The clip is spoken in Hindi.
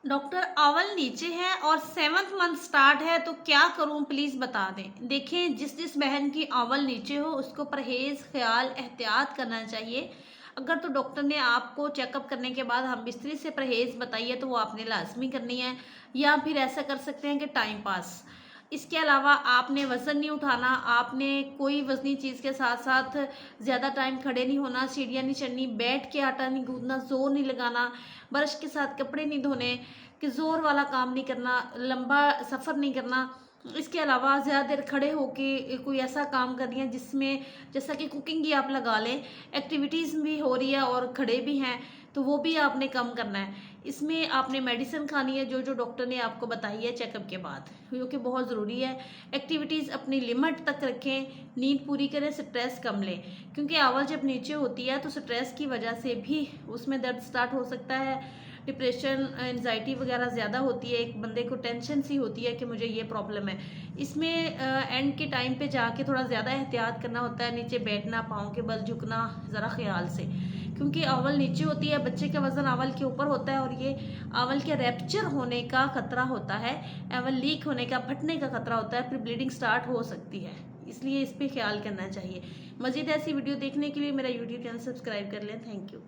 डॉक्टर अवल नीचे है और 7th मंथ स्टार्ट है, तो क्या करूं प्लीज़ बता दें। देखें, जिस बहन की अवल नीचे हो उसको परहेज़ ख्याल एहतियात करना चाहिए। अगर तो डॉक्टर ने आपको चेकअप करने के बाद हम बिस्तरी से परहेज़ बताई है तो वो आपने लाजमी करनी है, या फिर ऐसा कर सकते हैं कि टाइम पास। इसके अलावा आपने वज़न नहीं उठाना, आपने कोई वज़नी चीज़ के साथ साथ ज़्यादा टाइम खड़े नहीं होना, सीढ़ियाँ नहीं चढ़नी, बैठ के आटा नहीं गूँथना, ज़ोर नहीं लगाना, ब्रश के साथ कपड़े नहीं धोने, कि ज़ोर वाला काम नहीं करना, लंबा सफ़र नहीं करना। इसके अलावा ज़्यादा देर खड़े होके कोई ऐसा काम करनी है जिसमें, जैसा कि कुकिंग ही आप लगा लें, एक्टिविटीज़ भी हो रही है और खड़े भी हैं, तो वो भी आपने कम करना है। इसमें आपने मेडिसिन खानी है जो जो डॉक्टर ने आपको बताई है चेकअप के बाद, जो कि बहुत ज़रूरी है। एक्टिविटीज़ अपनी लिमिट तक रखें, नींद पूरी करें, स्ट्रेस कम लें, क्योंकि आवाज़ जब नीचे होती है तो स्ट्रेस की वजह से भी उसमें दर्द स्टार्ट हो सकता है। डिप्रेशन, एनजाइटी वगैरह ज़्यादा होती है, एक बंदे को टेंशन सी होती है कि मुझे ये प्रॉब्लम है। इसमें एंड के टाइम पे जाके थोड़ा ज़्यादा एहतियात करना होता है, नीचे बैठना, पाँव के बल झुकना ज़रा ख्याल से, क्योंकि अवल नीचे होती है, बच्चे का वज़न अवल के ऊपर होता है और ये अवल के रैप्चर होने का खतरा होता है, अवल लीक होने का, फटने का खतरा होता है, फिर ब्लीडिंग स्टार्ट हो सकती है। इसलिए इस पर ख्याल करना चाहिए। मज़ीद ऐसी वीडियो देखने के लिए मेरा यूट्यूब चैनल सब्सक्राइब कर लें। Thank you.